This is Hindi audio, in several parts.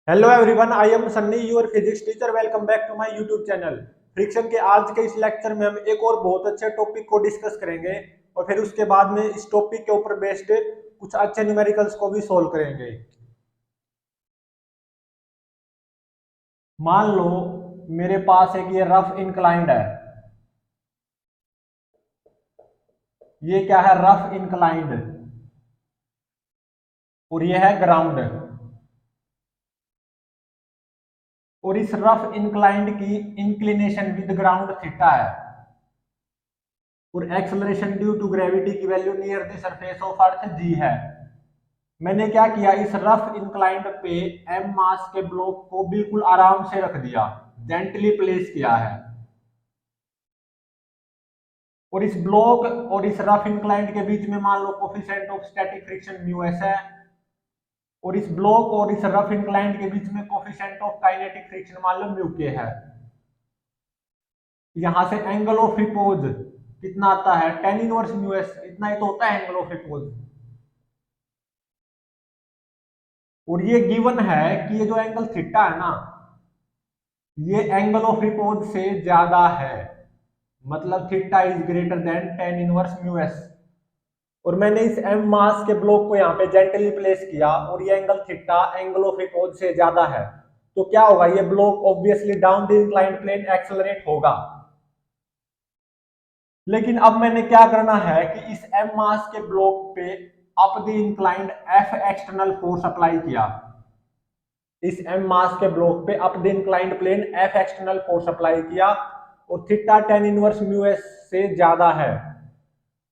Hello everyone, I am Sunny your physics teacher. Welcome back to my YouTube channel. Friction के आज के इस लेक्चर में हम एक और बहुत अच्छे टॉपिक को डिस्कस करेंगे और फिर उसके बाद में इस टॉपिक के ऊपर बेस्ड कुछ अच्छे न्यूमेरिकल्स को भी सोल्व करेंगे। मान लो मेरे पास एक ये रफ इंक्लाइंड है। ये क्या है? Rough inclined. और ये है ग्राउंड। और इस रफ इंक्लाइंड की इंक्लिनेशन विद ग्राउंड थीटा है और एक्सेलरेशन ड्यू टू ग्रेविटी की value near the surface of earth g है। मैंने क्या किया, इस रफ इंक्लाइंड पे एम मास के ब्लॉक को बिल्कुल आराम से रख दिया, जेंटली प्लेस किया है। और इस ब्लॉक और इस रफ इंक्लाइंड के बीच में मान लो coefficient of static friction mu s है। और इस ब्लॉक और इस रफ इंक्लाइंड के बीच में कोफिशिएंट ऑफ काइनेटिक फ्रिक्शन मान लो म्यू के है। यहां से एंगल ऑफ रिपोज कितना आता है? टेन इनवर्स म्यू एस, इतना ही तो होता है एंगल ऑफ रिपोज। और ये गिवन है कि ये जो एंगल थीटा है ना, ये एंगल ऑफ रिपोज से ज्यादा है। मतलब theta is greater than ten inverse mu S. और मैंने इस एम मास के ब्लॉक को यहाँ पे जेंटली प्लेस किया और ये angle theta angle of repose से ज्यादा है। तो क्या होगा? ये block obviously down the inclined plane accelerate होगा। लेकिन अब मैंने क्या करना है कि इस एम मास के ब्लॉक पे up the inclined F external force apply किया। इस एम मास के ब्लॉक पे up the inclined plane F external force apply किया और theta tan inverse mu S से ज्यादा है।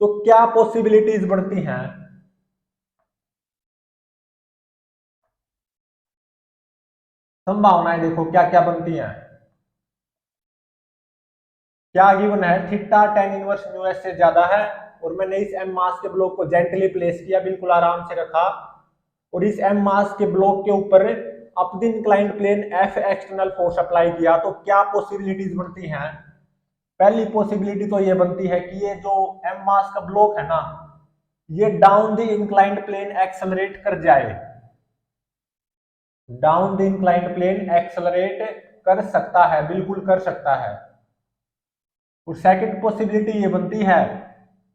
तो क्या पॉसिबिलिटीज बढ़ती हैं? संभावनाएं देखो क्या क्या बनती हैं। क्या गिवन है? Theta tan inverse mu S से ज्यादा है और मैंने इस एम मास के ब्लॉक को जेंटली प्लेस किया, बिल्कुल आराम से रखा। और इस एम मास के ब्लॉक के ऊपर up the inclined plane F external force apply किया। तो क्या पॉसिबिलिटीज बनती हैं? पहली पॉसिबिलिटी तो ये बनती है कि ये जो एम मास का ब्लॉक है ना, ये down the inclined plane accelerate कर जाए। Down the inclined plane accelerate कर सकता है, बिल्कुल कर सकता है। और सेकंड पॉसिबिलिटी ये बनती है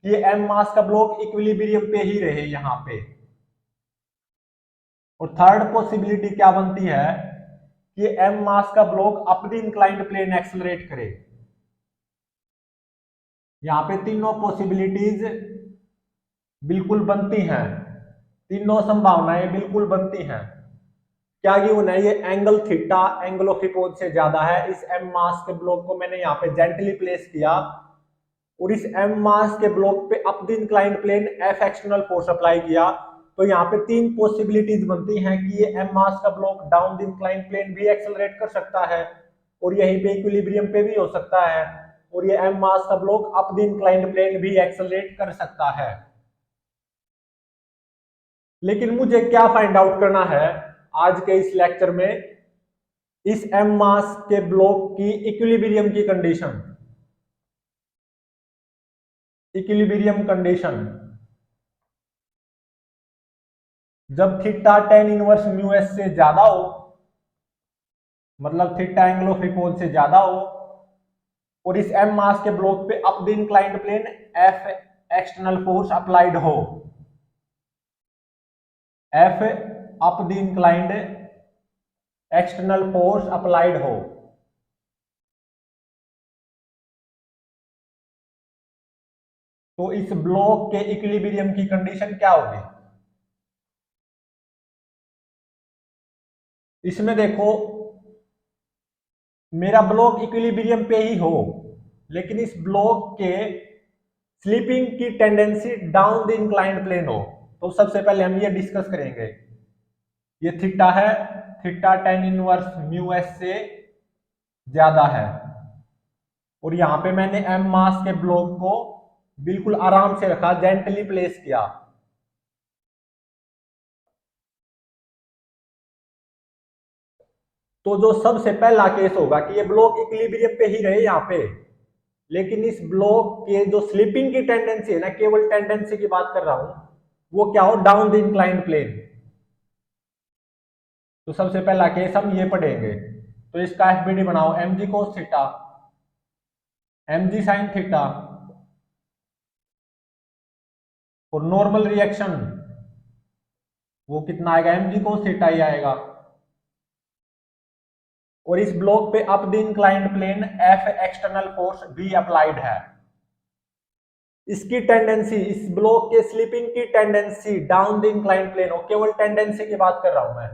कि ये एम मास का ब्लॉक इक्विलिब्रियम पे ही रहे यहां पे। और थर्ड पॉसिबिलिटी क्या बनती है कि एम मास का block up the inclined plane accelerate करे। यहां पे तीनों पॉसिबिलिटीज बिल्कुल बनती हैं, तीनों संभावनाएं बिल्कुल बनती हैं। क्या गिवन है? ये angle theta angle of repose से ज्यादा है। इस एम मास के ब्लॉक को मैंने यहाँ पे जेंटली प्लेस किया और इस एम मास के ब्लॉक पे up the inclined plane F external force apply किया। तो यहाँ पे तीन पॉसिबिलिटीज बनती हैं कि ये एम मास का block down the inclined plane भी एक्सेलरेट कर सकता है और यहीं पे इक्विलिब्रियम पे भी हो सकता है। और ये एम मास का block up the inclined plane भी एक्सेलरेट कर सकता है। लेकिन मुझे क्या फाइंड आउट करना है आज के इस लेक्चर में? इस एम मास के ब्लॉक की इक्विलिब्रियम की कंडीशन। इक्विलिब्रियम कंडीशन जब theta tan inverse mu S से ज्यादा हो, मतलब थीटा एंगल ऑफ रिपोज से ज्यादा हो और इस एम मास के ब्लॉक पे up the inclined plane F external force applied हो। F up the inclined external force applied हो। तो इस ब्लॉक के इक्विलिब्रियम की कंडीशन क्या होगी? इसमें देखो, मेरा ब्लॉक इक्विलिब्रियम पे ही हो लेकिन इस ब्लॉक के स्लिपिंग की tendency down the inclined plane हो। तो सबसे पहले हम ये डिस्कस करेंगे। ये थीटा है, theta tan inverse mu S से ज्यादा है और यहां पे मैंने एम मास के ब्लॉक को बिल्कुल आराम से रखा, जेंटली प्लेस किया। तो जो सबसे पहला केस होगा कि ये ब्लॉक इक्विलिब्रियम पे ही रहे यहाँ पे, लेकिन इस ब्लॉक के जो स्लिपिंग की टेंडेंसी है ना, केवल टेंडेंसी की बात कर रहा हूं, वो क्या हो? Down the inclined plane. तो सबसे पहला केस हम ये पढ़ेंगे। तो इसका एफबीडी बनाओ, M G cos theta, M G sine theta, और नॉर्मल रिएक्शन वो कितना आएगा, एम जी कोस थीटा ही आएगा। और इस ब्लॉक पे up the inclined plane F external force भी अप्लाइड है। इसकी टेंडेंसी, इस ब्लॉक के स्लिपिंग की tendency down the inclined plane हो, केवल टेंडेंसी की बात कर रहा हूं मैं,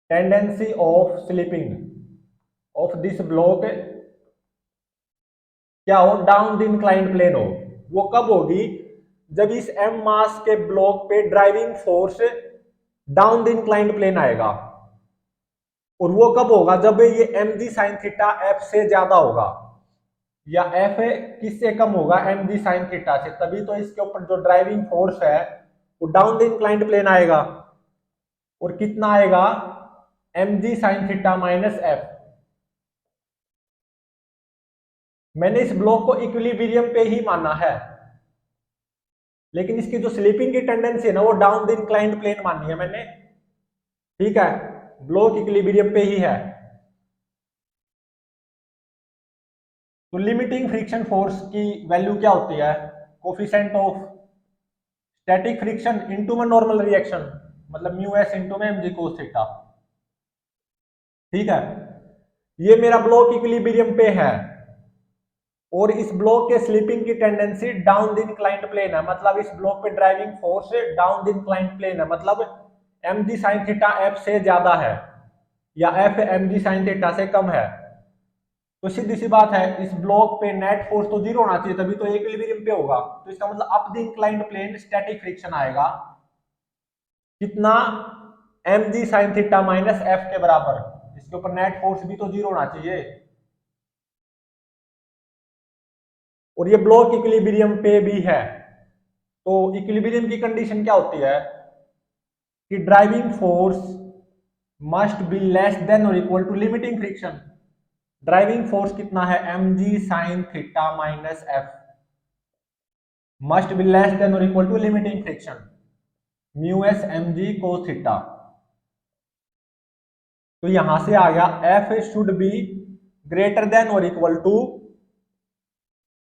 tendency of slipping of this block क्या हो, डाउन द इंक्लाइंड प्लेन हो। वो कब होगी, जब इस एम मास के ब्लॉक पे driving force down the inclined plane आएगा। और वो कब होगा, जब ये एम जी साइन थीटा एफ से ज्यादा होगा, या एफ किससे कम होगा, एम जी साइन थीटा से, तभी तो इसके ऊपर जो ड्राइविंग फोर्स है वो डाउन द इंक्लाइंड प्लेन आएगा। और कितना आएगा, M G sine theta minus F. मैंने इस ब्लॉक को इक्विलिब्रियम पे ही माना है, लेकिन इसकी जो स्लिपिंग की टेंडेंसी है ना, वो डाउन द इंक्लाइंड प्लेन मानी है मैंने, ठीक है, ब्लॉक इक्विलिब्रियम पे ही है। तो लिमिटिंग फ्रिक्शन फोर्स की वैल्यू क्या होती है, coefficient of static friction into में नॉर्मल रिएक्शन, मतलब म्यू एस इनटू में एम जी कोस थीटा, ठीक है। ये मेरा ब्लॉक इक्विलिब्रियम पे है, और इस ब्लॉक के स्लिपिंग की tendency down the inclined plane है, मतलब इस ब्लॉक पे driving force down the inclined plane है, मतलब एम जी साइन थीटा एफ से ज्यादा है, या F M G sine theta से कम है। तो सीधी सी बात है, इस ब्लॉक पे नेट फोर्स तो जीरो होना चाहिए, तभी तो इक्विलिब्रियम पे होगा। तो इसका मतलब up the inclined plane static friction आएगा कितना, एम जी साइन थीटा माइनस एफ के बराबर। इसके ऊपर नेट फोर्स भी तो जीरो होना चाहिए। और ये ब्लॉक इक्विलिब्रियम पे भी है। तो इक्विलिब्रियम की कंडीशन क्या होती है कि driving force must be less than और equal to limiting friction. Driving force कितना है, M G sine theta minus F, must be less than और equal to limiting friction mu s m ji cos theta. तो यहां से आ गया F should be greater than और equal to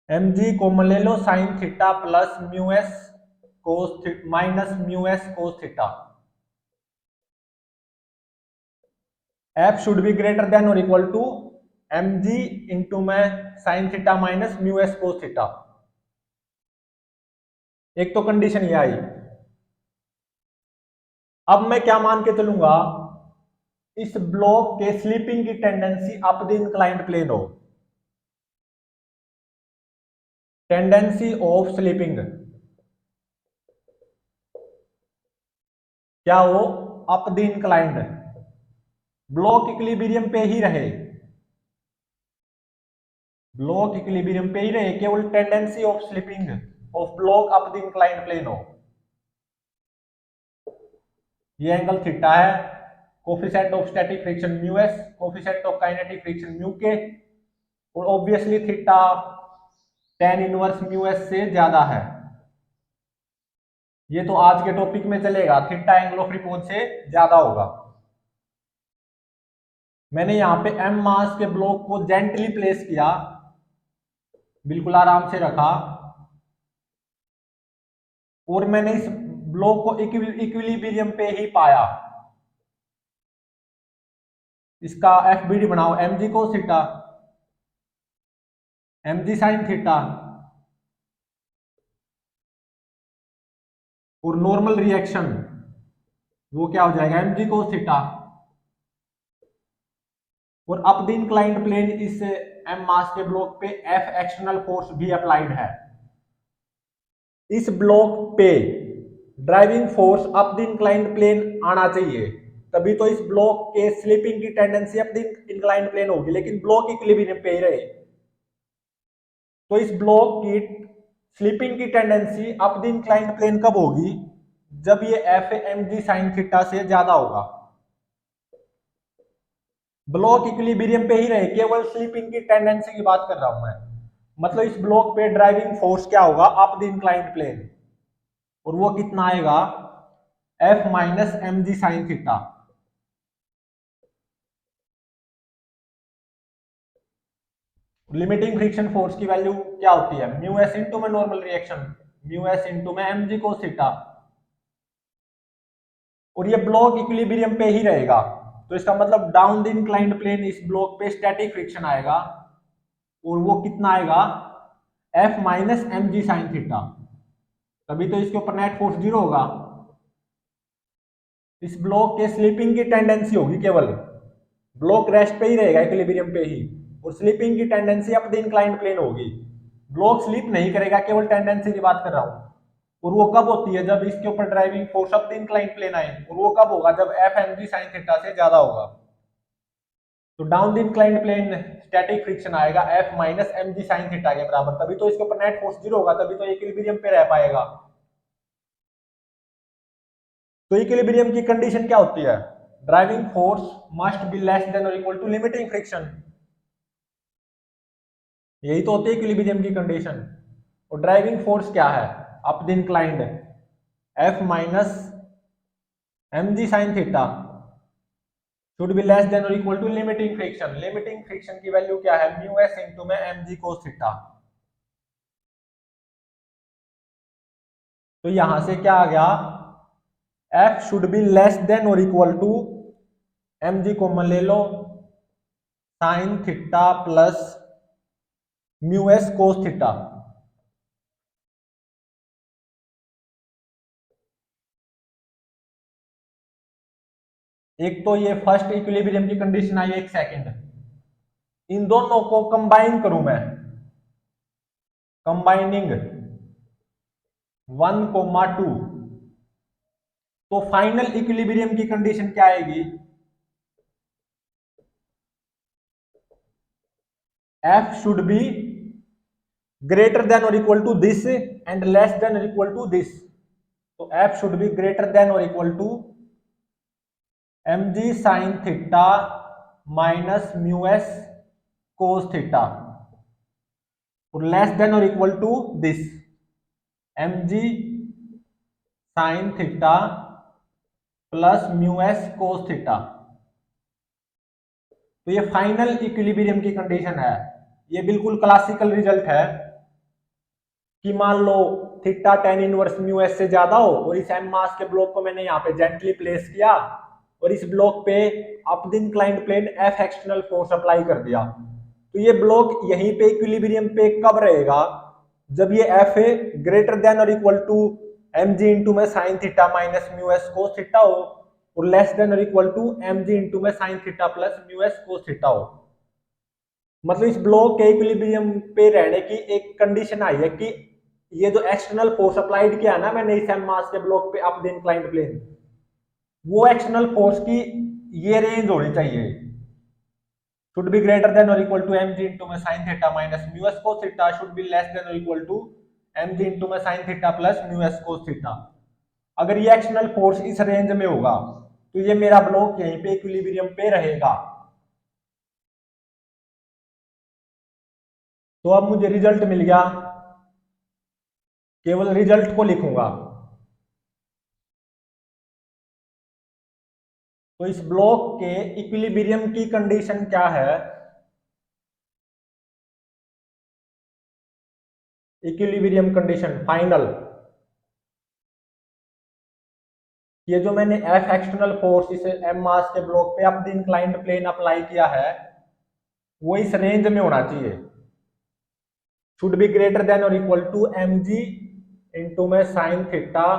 m g common ले लो, sine theta plus mu S cos minus mu S cos theta. F should be greater than और equal to m ji into में sine theta minus mu S cos theta. एक तो कंडीशन ये आई। अब मैं क्या मान के चलूंगा, इस ब्लॉक के स्लिपिंग की tendency up the inclined plane हो, टेंडेंसी ऑफ स्लिपिंग क्या हो, up the inclined, block equilibrium पे ही रहे, ब्लॉक इक्विलिब्रियम पे ही रहे, केवल tendency of slipping of block up the inclined plane हो। ये एंगल थीटा है, coefficient of static friction mu S, coefficient of kinetic friction mu K, और obviously theta tan inverse mu S से ज्यादा है। ये तो आज के टॉपिक में चलेगा, थीटा एंगल ऑफ रिपोज से ज्यादा होगा। मैंने यहां पे एम मास के ब्लॉक को जेंटली प्लेस किया, बिल्कुल आराम से रखा, और मैंने इस ब्लॉक को इक्विलिब्रियम पे ही पाया। इसका एफ बी डी बनाओ, M G cos theta, M G sine theta, और नॉर्मल रिएक्शन वो क्या हो जाएगा, एम जी कोस थीटा। और अप द इंक्लाइंड प्लेन इस एम मास के ब्लॉक पे एफ एक्सटर्नल फोर्स भी अप्लाइड है। इस ब्लॉक पे driving force up the inclined plane आना चाहिए, तभी तो इस ब्लॉक के स्लिपिंग की tendency up the inclined plane होगी, लेकिन ब्लॉक इक्विलिब्रियम पे ही रहे। तो इस ब्लॉक की स्लिपिंग की tendency up the inclined plane कब होगी, जब ये F M G sine theta से ज्यादा होगा। ब्लॉक इक्विलिब्रियम पे ही रहे, केवल स्लिपिंग की टेंडेंसी की बात कर रहा हूं मैं, मतलब इस ब्लॉक पे ड्राइविंग फोर्स क्या होगा, अप द इंक्लाइंड प्लेन, और वो कितना आएगा, F minus M G sine theta. Limiting friction force की वैल्यू क्या होती है, म्यू एस इंटू में normal reaction, mu S into में एम जी कोस थीटा। और ये ब्लॉक इक्विलिब्रियम पे ही रहेगा, तो इसका मतलब डाउन द इंक्लाइंड प्लेन इस ब्लॉक पे स्टैटिक फ्रिक्शन आएगा, और वो कितना आएगा, F minus M G sine theta. तभी तो इसके ऊपर नेट फोर्स जीरो होगा। इस ब्लॉक के स्लिपिंग की टेंडेंसी होगी केवल, ब्लॉक रेस्ट पे ही रहेगा इक्विलिब्रियम पे ही, और स्लिपिंग की tendency up the inclined plane होगी। ब्लॉक स्लिप नहीं करेगा, केवल टेंडेंसी की बात कर रहा हूं। और वो कब होती है, जब इसके ऊपर driving force up the inclined plane आए, और वो कब होगा, जब F M G sine theta से ज्यादा होगा। तो down the inclined plane static friction आएगा F minus M G sine theta के बराबर, तभी तो इसके ऊपर नेट फोर्स जीरो होगा, तभी तो इक्विलिब्रियम पे रह पाएगा। तो इक्विलिब्रियम की कंडीशन क्या होती है, driving force must be less than और इक्वल टू लिमिटिंग फ्रिक्शन। यही तो होती है इक्विलिब्रियम की कंडीशन। और ड्राइविंग फोर्स क्या है, up the inclined, F minus M G sine theta should be less than और equal to limiting friction. Limiting friction की वैल्यू क्या है, म्यू एस इंटू में एम जी कोस थीटा। तो यहां से क्या आ गया, F should be less than और equal to, m g common ले लो, sine theta plus mu S cos theta. एक तो ये फर्स्ट इक्विलिब्रियम की कंडीशन आई, एक सेकंड, इन दोनों को कंबाइन करूं मैं, कंबाइनिंग 1,2, तो फाइनल इक्विलिब्रियम की कंडीशन क्या आएगी, F should be greater than और equal to this and less than और इक्वल टू दिस। तो F should be greater than और equal to m ji sine theta minus mu S cos theta, और लेस देन और equal to this, m ji sine theta plus mu S cos theta. तो ये फाइनल इक्विलिब्रियम की कंडीशन है। ये बिल्कुल क्लासिकल रिजल्ट है कि मान लो theta tan inverse mu S से ज्यादा हो, और इस एम मास के ब्लॉक को मैंने यहाँ पे जेंटली प्लेस किया, और इस ब्लॉक पे up the inclined plane F external force apply कर दिया। तो ये ब्लॉक यहीं पे इक्विलिब्रियम पे कब रहेगा, जब ये एफ ए ग्रेटर देन और equal to m ji into में sine theta minus mu S cos theta हो, और लेस देन और equal to m ji into में sine theta plus mu S cos theta हो। मतलब इस ब्लॉक के इक्विलिब्रियम पे रहने की एक कंडीशन आई है कि ये जो एक्सटर्नल फोर्स अप्लाइड किया ना मैंने इस एम मास के ब्लॉक पे अप द इंक्लाइंड प्लेन, वो एक्सटर्नल फोर्स की ये रेंज होनी चाहिए, should be greater than or equal to mg into में sin theta minus mu s cos theta should be less than or equal to mg into में sin theta plus mu s cos theta। अगर ये एक्सटर्नल फोर्स इस रेंज में होगा तो ये मेरा ब्लॉक यहीं पे इक्विलिब्रियम पे रहेगा। तो अब मुझे रिजल्ट मिल गया, केवल रिजल्ट को लिखूंगा। तो इस ब्लॉक के इक्विलिब्रियम की कंडीशन क्या है, इक्विलिब्रियम कंडीशन फाइनल, ये जो मैंने एफ एक्सटर्नल फोर्स इस एम मास के ब्लॉक पे up the inclined plane apply किया है, वो इस रेंज में होना चाहिए, शुड बी ग्रेटर देन और equal to m ji into में sine theta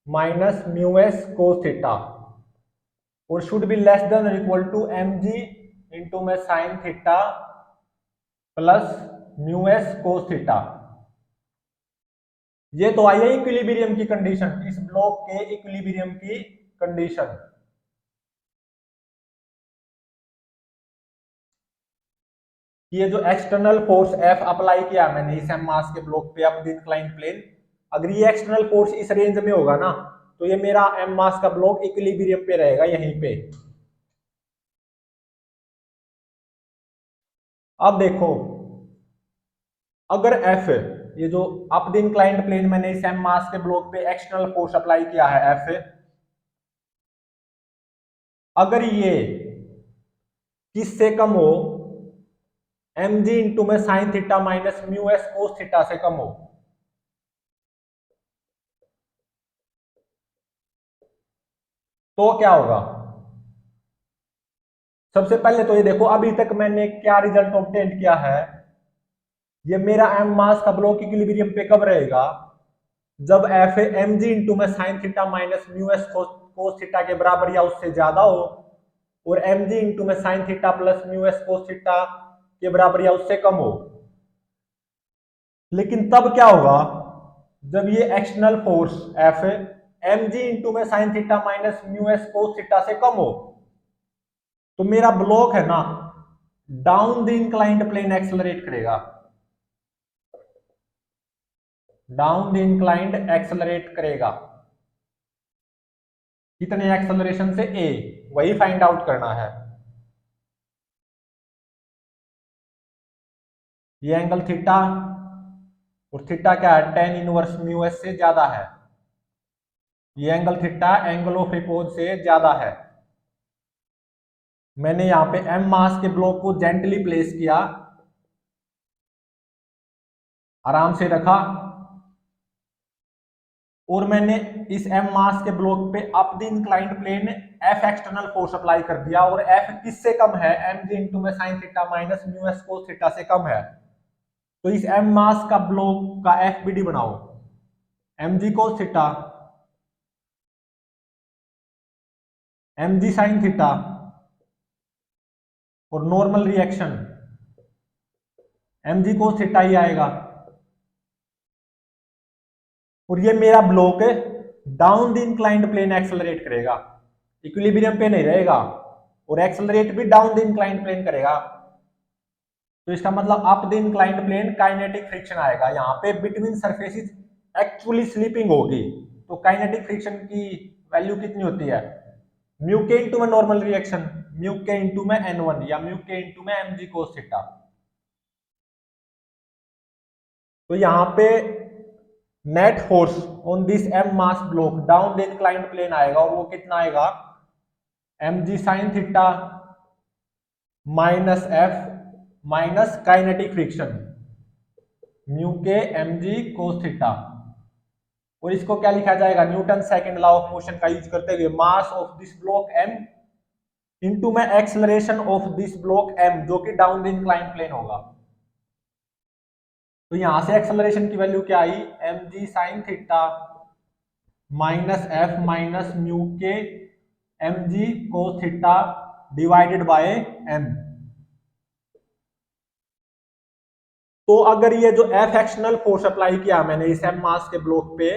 minus mu S cos theta, और शुड बी लेस देन और equal to m ji into में sine theta plus mu S cos theta. ये तो आई है इक्विलिब्रियम की कंडीशन, इस ब्लॉक के इक्विलिब्रियम की कंडीशन। ये जो एक्सटर्नल फोर्स एफ अप्लाई किया मैंने इस एम मास के ब्लॉक पे अप द इंक्लाइंड प्लेन, अगर ये एक्सटर्नल फोर्स इस रेंज में होगा ना, तो ये मेरा एम मास का ब्लॉक इक्विलिब्रियम पे रहेगा यहीं पे। अब देखो, अगर एफ ये जो अप द इंक्लाइंड प्लेन मैंने इस एम मास के ब्लॉक पे एक्सटर्नल फोर्स अप्लाई किया है एफ, अगर ये किससे कम हो, एम जी इंटू में sine theta minus mu S cos theta से कम हो, तो क्या होगा? सबसे पहले तो ये देखो अभी तक मैंने क्या रिजल्ट ऑब्टेन किया है। ये मेरा एम मास का ब्लॉक इक्विलिब्रियम पे कब रहेगा? जब एफ एम जी इंटू में sine theta minus mu S cos theta के बराबर या उससे ज्यादा हो, और एम जी इंटू में sine theta plus mu S cos theta के बराबर या उससे कम हो। लेकिन तब क्या होगा? जब ये external force F M G into में sine theta minus mu S cos theta से कम हो, तो मेरा ब्लॉक है ना down the inclined plane accelerate करेगा, डाउन द इंक्लाइंड एक्सेलरेट करेगा। कितने एक्सेलरेशन से? ए, वही फाइंड आउट करना है। ये एंगल थीटा, और थीटा क्या है? टेन इनवर्स म्यू एस से ज्यादा है। ये angle theta angle of repose से ज्यादा है। मैंने यहां पे एम मास के ब्लॉक को जेंटली प्लेस किया, आराम से रखा, और मैंने इस एम मास के ब्लॉक पे up the inclined plane F external force apply कर दिया, और एफ किससे कम है? एम जी इंटू में sine theta minus mu S cos theta से कम है। तो इस एम मास का ब्लॉक का एफ बी डी बनाओ, M G cos theta, M G sine theta, और नॉर्मल रिएक्शन एम जी कोस थीटा ही आएगा। और ये मेरा block down the inclined plane accelerate करेगा, इक्विलिब्रियम पे नहीं रहेगा, और एक्सेलरेट भी डाउन द इंक्लाइंड प्लेन करेगा। तो इसका मतलब up the inclined plane kinetic friction आएगा, यहाँ पे बिटवीन सरफेसेस एक्चुअली स्लिपिंग होगी। तो काइनेटिक फ्रिक्शन की वैल्यू कितनी होती है? म्यू के इंटू में normal reaction, mu k into में n1 या म्यू के इंटू में एम जी कोस थीटा। तो यहाँ पे net force on this m mass block down the inclined plane आएगा, और वो कितना आएगा? M G sine theta minus F minus kinetic friction mu के एम जी कोस थीटा। और इसको क्या लिखा जाएगा? Newton second law of motion का यूज करते हुए mass of this block m into में acceleration of this block m, जो कि डाउन द इंक्लाइंड प्लेन होगा। तो यहां से एक्सेलरेशन की वैल्यू क्या आई? एम जी sine theta minus F minus mu के M G cos theta divided by M. तो अगर ये जो एफ एक्सटर्नल फोर्स अप्लाई किया मैंने इस एम मास के ब्लॉक पे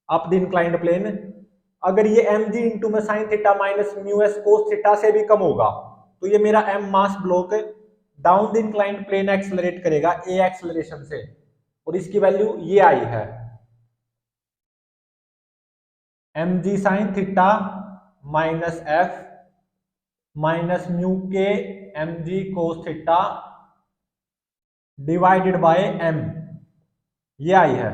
अप द इंक्लाइंड प्लेन, अगर ये एम जी इंटू में sine theta minus mu S cos theta से भी कम होगा, तो ये मेरा M mass block down the inclined plane accelerate करेगा ए एक्सेलरेशन से, और इसकी वैल्यू ये आई है M G sine theta minus F minus mu के M G cos theta divided by m, ये आई है।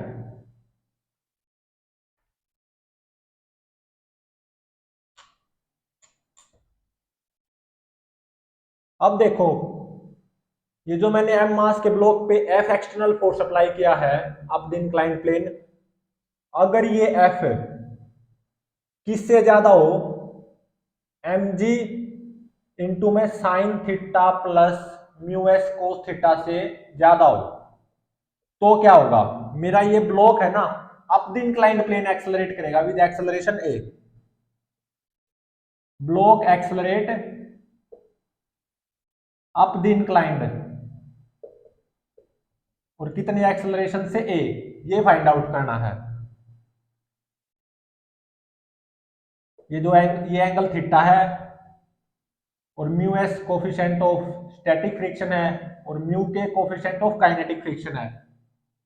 अब देखो, ये जो मैंने एम मास के ब्लॉक पे एफ एक्सटर्नल फोर्स अप्लाई किया है अप द इंक्लाइंड प्लेन, अगर ये एफ किससे ज्यादा हो? एम जी इंटू में sine theta plus mu S cos theta से ज्यादा हो, तो क्या होगा? मेरा ये ब्लॉक है ना up the inclined plane accelerate करेगा with acceleration a, block accelerate up the inclined, और कितनी एक्सेलरेशन से? ए, ये फाइंड आउट करना है। ये जो ये एंगल थीटा है, और mu S coefficient of static friction है, और म्यू के कोफिशिएंट ऑफ काइनेटिक फ्रिक्शन है,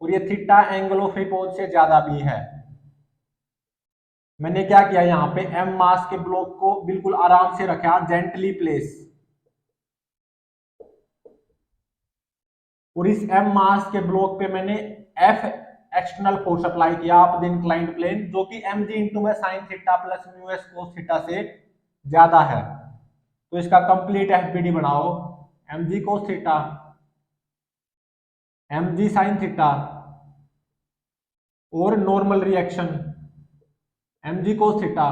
और ये थीटा एंगल ऑफ रिपोज से ज्यादा भी है। मैंने क्या किया? यहाँ पे एम मास के ब्लॉक को बिल्कुल आराम से रखा, जेंटली प्लेस, और इस एम मास के ब्लॉक पे मैंने एफ एक्सटर्नल फोर्स अप्लाई किया अप द इंक्लाइंड प्लेन जो कि एम जी इंटू में sine theta plus mu S cos theta से ज्यादा है। तो इसका कंप्लीट एफबीडी बनाओ, M G cos theta, M G sine theta और नॉर्मल रिएक्शन एम जी कोस थीटा।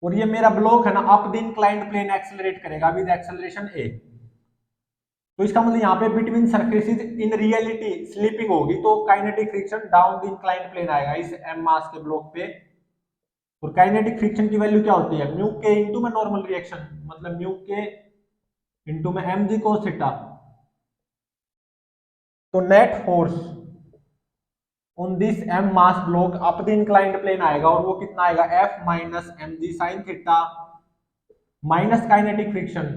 और ये मेरा ब्लॉक है ना up the inclined plane accelerate करेगा विद एक्सेलरेशन ए। तो इसका मतलब यहाँ पे between surfaces in reality slipping होगी तो kinetic friction down the inclined plane आएगा इस एम मास के ब्लॉक पे। और काइनेटिक फ्रिक्शन की वैल्यू क्या होती है, म्यू के इंटू में नॉर्मल रिएक्शन, मतलब म्यू के इंटू में एम जी कोस थीटा। तो net force on this m mass block up the inclined plane आएगा और वो कितना आएगा, F minus M G sine theta minus kinetic friction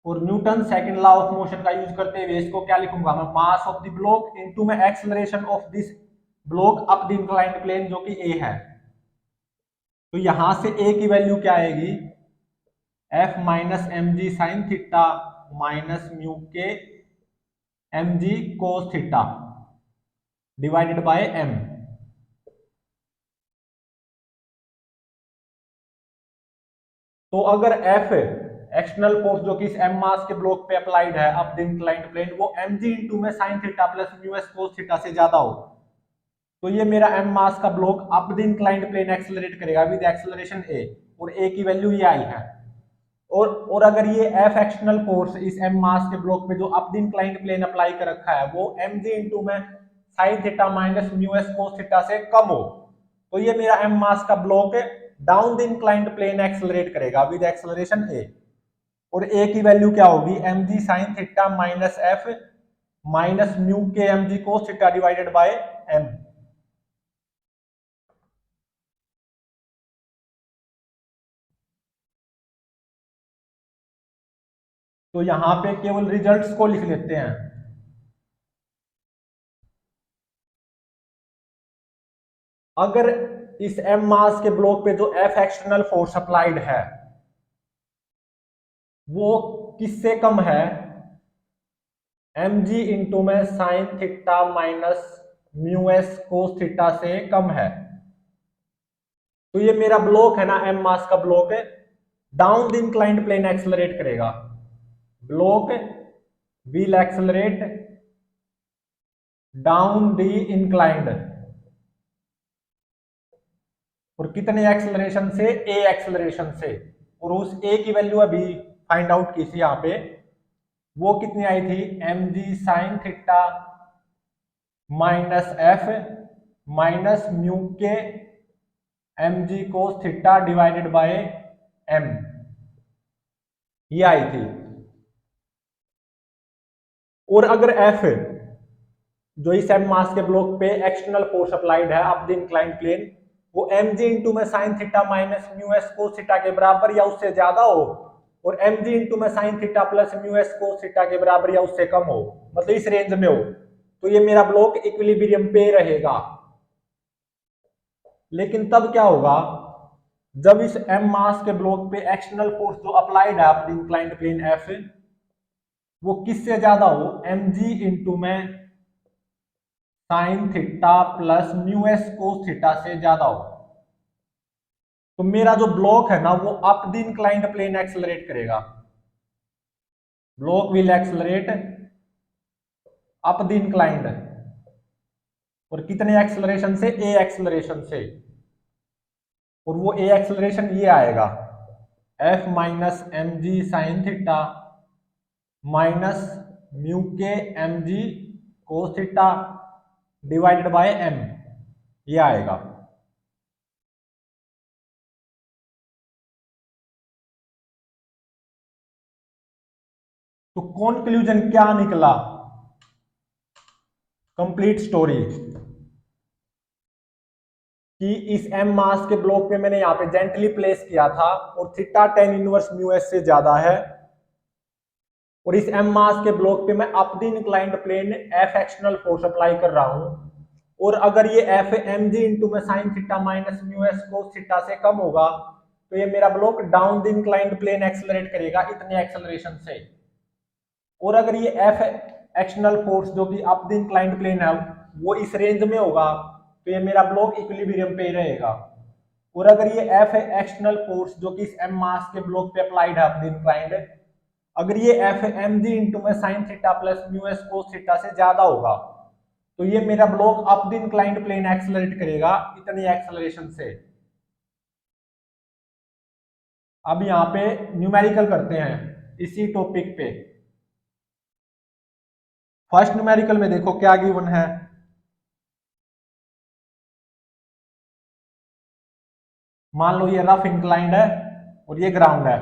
और Newton second law of motion का यूज करते हुए इसको क्या लिखूंगा मैं, mass of the block into में acceleration of this block up the inclined plane जो कि ए है। तो यहां से ए की वैल्यू क्या आएगी, F minus M G sine theta minus mu के M G cos theta divided by M. तो अगर एफ एक्सटर्नल फोर्स जो कि इस एम मास के ब्लॉक पे अप्लाइड है अप द इंक्लाइंड प्लेन वो एम जी इंटू में sine theta plus mu S cos theta से ज्यादा हो, तो ये मेरा एम मास का block up the inclined plane accelerate करेगा विद एक्सेलरेशन ए और ए की वैल्यू ये आई है। और अगर ये एफ एक्सटर्नल फोर्स इस एम मास के ब्लॉक पे जो up the inclined plane apply कर रखा है वो एम जी इंटू में sine theta minus mu S cos theta से कम हो, तो ये मेरा एम मास का block down the inclined plane accelerate करेगा विद एक्सेलरेशन ए। और ए की वैल्यू क्या होगी, एम जी sine theta minus F minus mu के M G cos theta divided by M. तो यहां पे केवल रिजल्ट्स को लिख लेते हैं। अगर इस एम मास के ब्लॉक पे जो एफ एक्सटर्नल फोर्स अप्लाइड है वो किससे कम है, एम जी इंटू में sine theta minus mu S cos theta से कम है, तो ये मेरा ब्लॉक है ना एम मास का ब्लॉक है down the inclined plane accelerate करेगा। Block will accelerate down the inclined और कितने एक्सेलरेशन से, ए एक्सेलरेशन से। और उस ए की वैल्यू अभी फाइंड आउट की थी यहाँ पे, वो कितनी आई थी, एम जी sine theta minus F minus mu के M G cos theta divided by m, ये आई थी। और अगर एफ जो इस एम मास के ब्लॉक पे एक्सटर्नल फोर्स अप्लाइड है अप द इंक्लाइंड प्लेन वो एम जी इंटू में sine theta minus mu S cos theta के बराबर या उससे ज्यादा हो और एम जी इंटू में sine theta plus mu S cos theta के बराबर या उससे कम हो, मतलब इस रेंज में हो, तो ये मेरा ब्लॉक इक्विलिब्रियम पे रहेगा। लेकिन तब क्या होगा, जब इस एम मास के ब्लॉक पे एक्सटर्नल फोर्स जो अप्लाइड है up the inclined plane F वो किससे ज्यादा हो, एम जी इंटू में sine theta plus mu S cos theta से ज्यादा हो, तो मेरा जो ब्लॉक है ना वो up the inclined plane accelerate करेगा। Block will accelerate up the inclined और कितने एक्सेलरेशन से, ए एक्सेलरेशन से। और वो ए एक्सेलरेशन ये आएगा F minus M G sine theta minus mu के M G cos theta divided by m, ये आएगा। तो कंक्लूजन क्या निकला, कंप्लीट स्टोरी कि इस एम मास के ब्लॉक पे मैंने यहां पे जेंटली प्लेस किया था और theta tan inverse mu S से ज्यादा है और इस एम मास के ब्लॉक पे मैं up the inclined plane F external force apply कर रहा हूं और अगर ये एफ एम जी इंटू में sine theta minus mu S cos theta से कम होगा तो ये मेरा block down the inclined plane accelerate करेगा इतने एक्सेलरेशन से। और अगर ये एफ एक्शनल फोर्स जो कि अप द इंक्लाइंड प्लेन है वो इस रेंज में होगा तो ये मेरा ब्लॉक इक्विलिब्रियम पे ही रहेगा। और अगर ये एफ एक्शनल फोर्स जो कि इस एम मास के ब्लॉक पे अप्लाइड है अप द इंक्लाइंड, अगर ये एफ एम जी इंटू में sine theta plus mu S cos theta से ज्यादा होगा तो ये मेरा block up the inclined plane accelerate करेगा इतनी एक्सेलरेशन से। अब यहाँ पे न्यूमेरिकल करते हैं इसी टॉपिक पे। फर्स्ट न्यूमेरिकल में देखो क्या गिवन है। मान लो ये रफ इंक्लाइंड है और ये ग्राउंड है।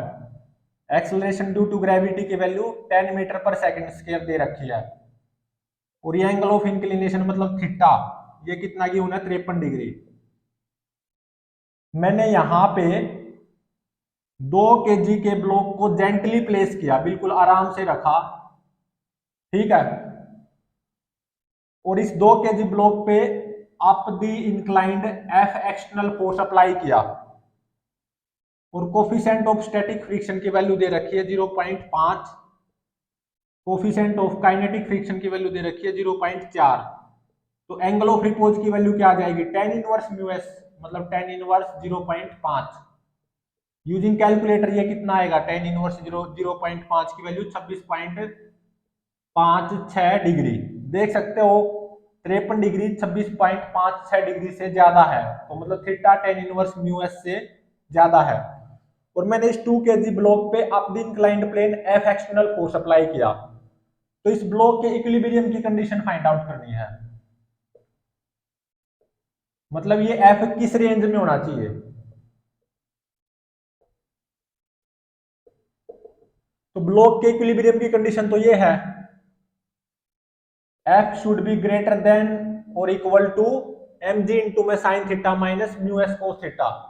एक्सेलरेशन ड्यू टू ग्रेविटी की value 10 metre per second square दे रखी है और ये एंगल ऑफ इंक्लिनेशन मतलब थीटा ये कितना गिवन है 53 डिग्री। मैंने यहां पे 2 kg के ब्लॉक को जेंटली प्लेस किया, बिल्कुल आराम से रखा, ठीक है। और इस 2 kg ब्लॉक पे up the inclined F external force apply किया और कोफिशिएंट ऑफ स्टैटिक फ्रिक्शन की वैल्यू दे रखी है 0.5, कोफिशिएंट ऑफ काइनेटिक फ्रिक्शन की वैल्यू दे रखी है 0.4। तो एंगल ऑफ रिपोज की वैल्यू क्या आ जाएगी tan इनवर्स म्यू एस मतलब tan इनवर्स 0.5। यूजिंग कैलकुलेटर ये कितना आएगा tan इनवर्स 0.5 की वैल्यू 26.56 डिग्री। देख सकते हो 53 डिग्री 26.56 डिग्री से ज्यादा है तो मतलब theta tan inverse mu S से ज्यादा है। और मैंने इस 2 kg ब्लॉक पे up the inclined plane F external force apply किया तो इस ब्लॉक के इक्विलिब्रियम की कंडीशन फाइंड आउट करनी है। मतलब ये एफ किस रेंज में होना चाहिए। तो ब्लॉक के इक्विलिब्रियम की कंडीशन तो ये है F should be greater than और equal to m ji into में sine theta minus mu S cos theta.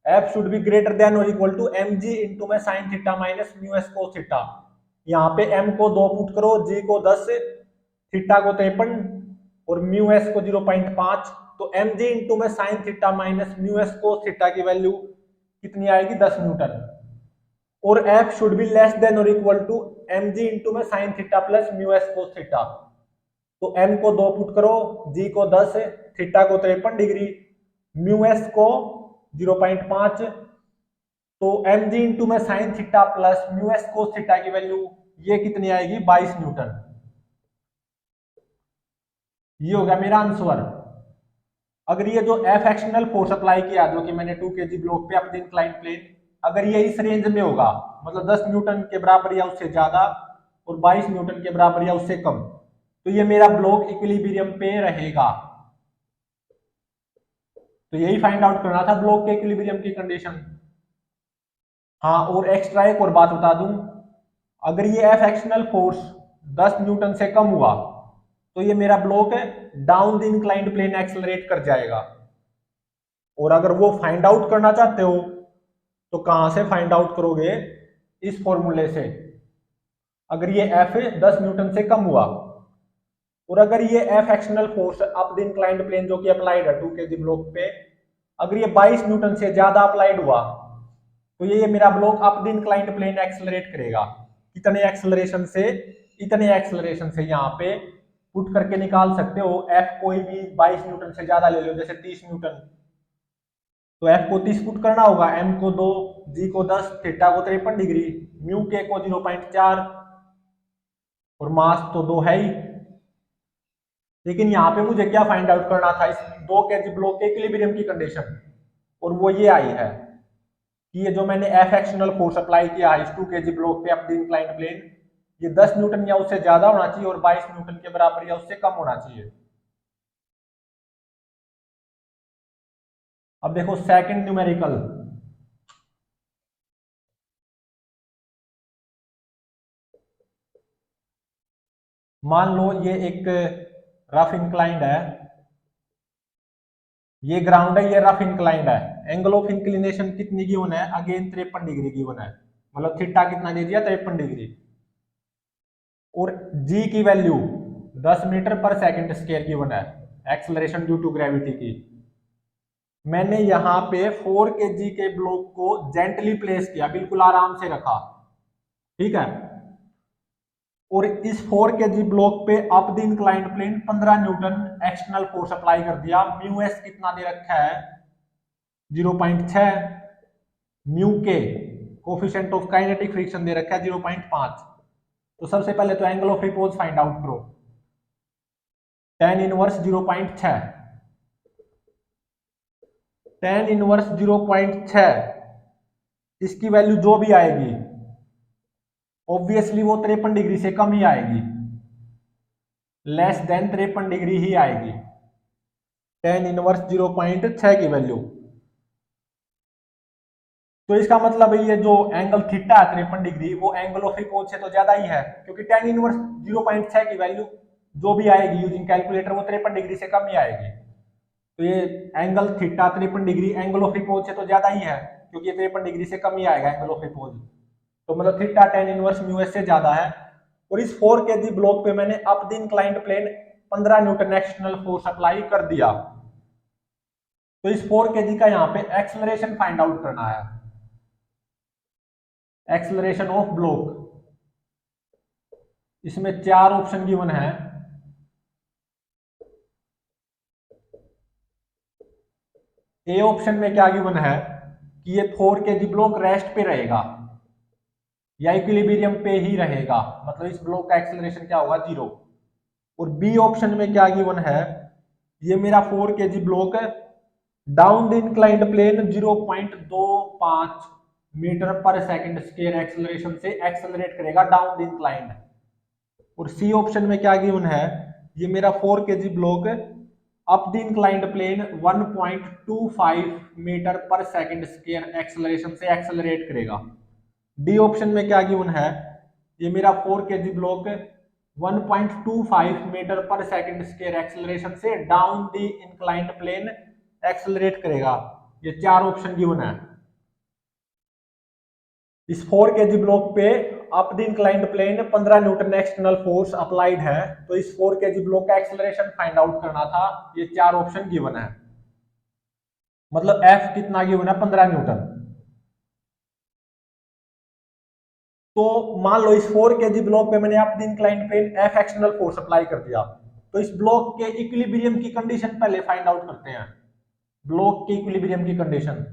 F should be greater than और equal to m ji into में sine theta minus mu S cos theta. यहाँ पे एम को 2 पुट करो, जी को 10, थीटा को 53 और म्यू एस को 0.5। तो एम जी इंटू में sine theta minus mu S cos theta की वैल्यू कितनी आएगी 10 न्यूटन। और F should be less than और equal to m ji into में sine theta plus mu S cos theta. तो एम को 2 पुट करो, जी को 10, थीटा को 53 डिग्री, म्यू एस को 0.5। तो एम जी इंटू में sine theta plus mu S cos theta की वैल्यू ये कितनी आएगी 22 न्यूटन। ये हो गया मेरा आंसर। अगर ये जो एफ एक्सटर्नल फोर्स अप्लाई किया जो कि मैंने 2 kg ब्लॉक पे अपने इंक्लाइन प्लेन, अगर ये इस रेंज में होगा मतलब 10 न्यूटन के बराबर या उससे ज्यादा और 22 न्यूटन के बराबर या उससे कम तो ये मेरा ब्लॉक इक्विलिब्रियम पे रहेगा। तो यही फाइंड आउट करना था ब्लॉक के इक्विलिब्रियम की कंडीशन। हाँ और एक्स्ट्रा एक और बात बता दूं, अगर ये एफ एक्सटर्नल फोर्स 10 न्यूटन से कम हुआ तो ये मेरा block down the inclined plane accelerate कर जाएगा। और अगर वो फाइंड आउट करना चाहते हो तो कहां से फाइंड आउट करोगे, इस फॉर्मूले से। अगर ये एफ 10 न्यूटन से कम हुआ और अगर ये F external force up the inclined plane जो कि अप्लाइड है 2 kg ब्लॉक पे, अगर ये 22 न्यूटन से ज्यादा अप्लाइड हुआ तो ये मेरा block up the inclined plane accelerate करेगा कितने एक्सेलरेशन से, इतने एक्सेलरेशन से। यहाँ पे पुट करके निकाल सकते हो, एफ कोई भी 22 न्यूटन से ज्यादा ले लो जैसे 30 न्यूटन, तो एफ को 30 पुट करना होगा, एम को 2, जी को 10, थीटा को 53 डिग्री, म्यू के को 0.4 और मास तो 2 है ही। लेकिन यहाँ पे मुझे क्या फाइंड आउट करना था इस 2 kg ब्लॉक के इक्विलिब्रियम की कंडीशन, और वो ये आई है कि ये जो मैंने एफ एक्सटर्नल फोर्स अप्लाई किया है इस 2 kg ब्लॉक पे अप द इंक्लाइंड प्लेन, ये 10 न्यूटन या उससे ज्यादा होना चाहिए और 22 न्यूटन के बराबर या उससे कम होना चाहिए। अब देखो सेकंड न्यूमेरिकल। मान लो ये एक रफ इंक्लाइंड है, ये ग्राउंड है, ये रफ इंक्लाइंड है। एंगल ऑफ इंक्लिनेशन कितनी गिवन है, अगेन 53 डिग्री गिवन है, मतलब थीटा कितना दे दिया 53 डिग्री। और जी की value 10 metre per second square given है, एक्सेलरेशन ड्यू टू ग्रेविटी की। मैंने यहाँ पे 4 kg के ब्लॉक को जेंटली प्लेस किया, बिल्कुल आराम से रखा, ठीक है। और इस 4 kg ब्लॉक पे up the inclined plane 15 newton external force apply कर दिया। म्यू एस कितना दे रखा है 0.6, म्यू के कोफिशिएंट ऑफ काइनेटिक फ्रिक्शन दे रखा है 0.5। तो सबसे पहले तो angle of repose find out करो। tan इनवर्स 0.6, tan इनवर्स 0.6 इसकी वैल्यू जो भी आएगी ऑब्वियसली वो 53 डिग्री से कम ही आएगी, लेस देन 53 डिग्री ही आएगी tan इनवर्स 0.6 की वैल्यू। तो इसका मतलब है ये जो एंगल थीटा है 53 डिग्री वो एंगल ऑफ रिपोज से तो ज्यादा ही है, क्योंकि tan इनवर्स 0.6 की वैल्यू जो भी आएगी यूजिंग कैलकुलेटर वो 53 डिग्री से कम ही आएगी। तो ये angle theta 53 degree angle of repose से तो ज्यादा ही है, क्योंकि ये 53 डिग्री से कम ही आएगा एंगल ऑफ रिपोज। तो मतलब theta tan inverse mu S से ज्यादा है। और इस 4 kg ब्लॉक पे मैंने up the inclined plane 15 newton external force apply कर दिया। तो इस 4 kg का यहाँ पे एक्सेलरेशन फाइंड आउट करना है, एक्सेलरेशन ऑफ ब्लॉक। इसमें 4 ऑप्शन गिवन है। ए ऑप्शन में क्या गिवन है कि ये 4 kg ब्लॉक रेस्ट पे रहेगा या इक्विलिब्रियम पे ही रहेगा, मतलब इस ब्लॉक का एक्सेलरेशन क्या होगा 0। और बी ऑप्शन में क्या गिवन है, ये मेरा 4 kg block down the inclined plane 0.25 metre per second square acceleration से एक्सेलरेट करेगा डाउन द इंक्लाइंड। और सी ऑप्शन में क्या गिवन है, ये मेरा 4 kg block up the inclined plane 1.25 metre per second square acceleration से एक्सेलरेट करेगा। डी ऑप्शन में क्या गिवन है, ये मेरा 4 kg block 1.25 metre per second square acceleration से down the inclined plane accelerate करेगा। ये 4 ऑप्शन गिवन है। इस 4 kg ब्लॉक पे up the inclined plane 15 newton external force applied है। तो इस 4 kg ब्लॉक का एक्सेलरेशन फाइंड आउट करना था। ये 4 ऑप्शन गिवन है, मतलब एफ कितना गिवन है 15 न्यूटन। तो मान लो इस 4 kg ब्लॉक पे मैंने up the inclined plane F external force apply कर दिया। तो इस ब्लॉक के इक्विलिब्रियम की कंडीशन पहले फाइंड आउट करते हैं। ब्लॉक के इक्विलिब्रियम की कंडीशन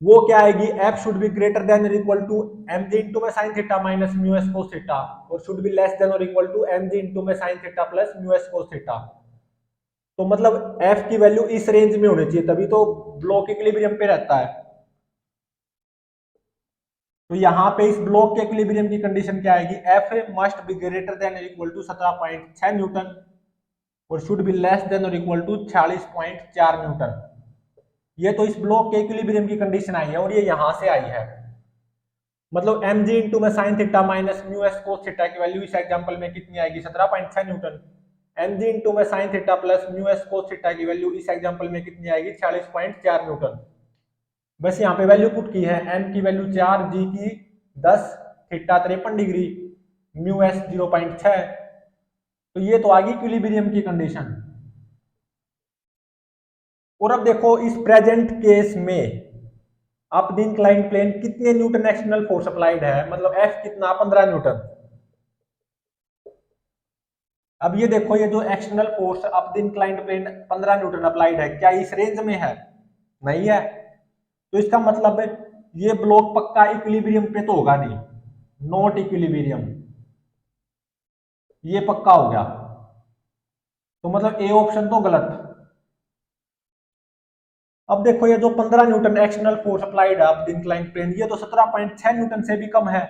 वो क्या आएगी, F should be greater than और इक्वल टू mg इनटू में sin theta minus mu S cos theta, और शुड बी लेस देन और इक्वल टू mg इनटू में sin theta plus mu S cos theta. तो मतलब एफ की वैल्यू इस रेंज में होनी चाहिए, तभी तो ब्लॉक इक्विलिब्रियम पे रहता है। तो यहाँ पे इस ब्लॉक के इक्विलिब्रियम की कंडीशन क्या आएगी, F must B greater than और इक्वल टू 17.6 न्यूटन और शुड बी लेस देन और इक्वल टू 46.4 न्यूटन। ये तो इस ब्लॉक के इक्विलिब्रियम की कंडीशन आई है और ये यहां से आई है। मतलब mg इंटू में sin theta minus mu S cos theta की वैल्यू इस एग्जांपल में कितनी आएगी 17.6 न्यूटन। mg इंटू में sin theta plus mu S cos theta की वैल्यू इस एग्जांपल में कितनी आएगी 46.4 न्यूटन। बस यहाँ पे वैल्यू पुट की है, m की वैल्यू 4, g की 10, थीटा 53 डिग्री, म्यू एस 0.6। तो ये तो आ गई इक्विलिब्रियम की कंडीशन। और अब देखो इस प्रेजेंट केस में अप द इंक्लाइंड प्लेन कितने न्यूटन एक्सटर्नल फोर्स अप्लाइड है, मतलब एफ कितना 15 न्यूटन। अब ये देखो ये जो external force up the inclined plane 15 newton applied है, क्या इस रेंज में है, नहीं है। तो इसका मतलब है ये ब्लॉक पक्का इक्विलिब्रियम पे तो होगा नहीं, नॉट इक्विलिब्रियम, ये पक्का हो गया। तो मतलब ए ऑप्शन तो गलत। अब देखो ये जो 15 न्यूटन एक्सटर्नल फोर्स अप्लाइड है अप द इंक्लाइंड प्लेन, ये तो 17.6 न्यूटन से भी कम है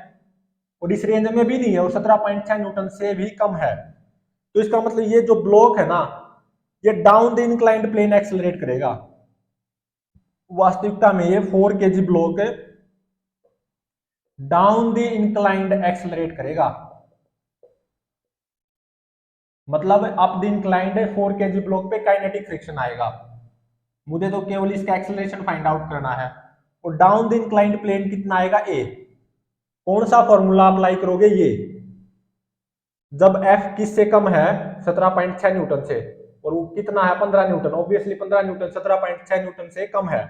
और इस रेंज में भी नहीं है और 17.6 न्यूटन से भी कम है। तो इसका मतलब ये जो ब्लॉक है ना, ये down the inclined plane accelerate करेगा। वास्तविकता में ये 4 kg block down the inclined accelerate करेगा, मतलब up the inclined 4 kg block पे काइनेटिक फ्रिक्शन आएगा। मुझे तो केवल इसका एक्सेलरेशन फाइंड आउट करना है। और डाउन द इंक्लाइंड प्लेन कितना आएगा ए, कौन सा फॉर्मूला अप्लाई करोगे, ये जब एफ किससे कम है 17.6 न्यूटन से और वो कितना है 15 न्यूटन, ऑब्वियसली 15 न्यूटन 17.6 न्यूटन से कम है।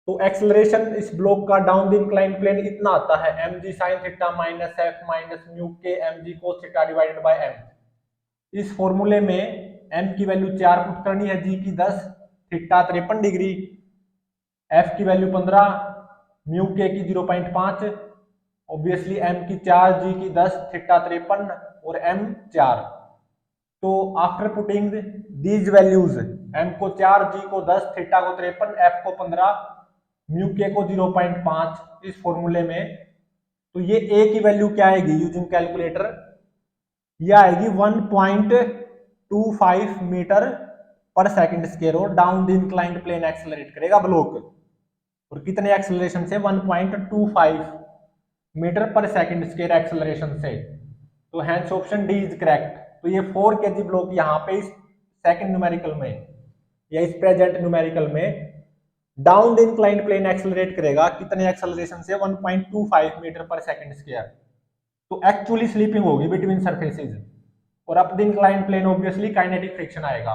तो एक्सेलरेशन इस ब्लॉक का डाउन द इंक्लाइन प्लेन इतना आता है mg sin theta minus F minus mu के mg cos theta divided bye m। इस फॉर्मूले में m की वैल्यू 4 पुट करनी है, g की 10, थीटा 53 डिग्री, f की वैल्यू 15, म्यू के की 0.5, ऑब्वियसली m की 4, g की 10, थीटा 53 और m 4। तो after putting these values, m को 4, g को 10, थीटा को 53, f को 15, म्यू के को 0.5 इस फॉर्मूले में, तो ये a की वैल्यू क्या आएगी यूजिंग कैलकुलेटर, ये आएगी 1.25 मीटर पर सेकंड स्क्वायर और down the inclined plane accelerate करेगा ब्लॉक, और कितने एक्सेलरेशन से 1.25 metre per second square acceleration से। तो hence option D is correct. तो ये 4 kg ब्लॉक यहाँ पे इस सेकंड न्यूमेरिकल में या इस प्रेजेंट न्यूमेरिकल में down the inclined plane accelerate करेगा कितने एक्सेलरेशन से, 1.25 मीटर पर सेकंड स्क्वायर। तो एक्चुअली स्लीपिंग होगी बिटवीन सरफेसेज, और up the inclined plane obviously kinetic friction आएगा।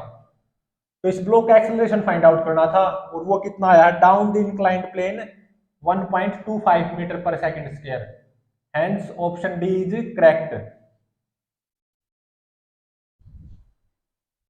तो इस ब्लॉक का एक्सेलरेशन फाइंड आउट करना था, और वो कितना आया, down the inclined plane 1.25 metre per second square. Hence option D is correct.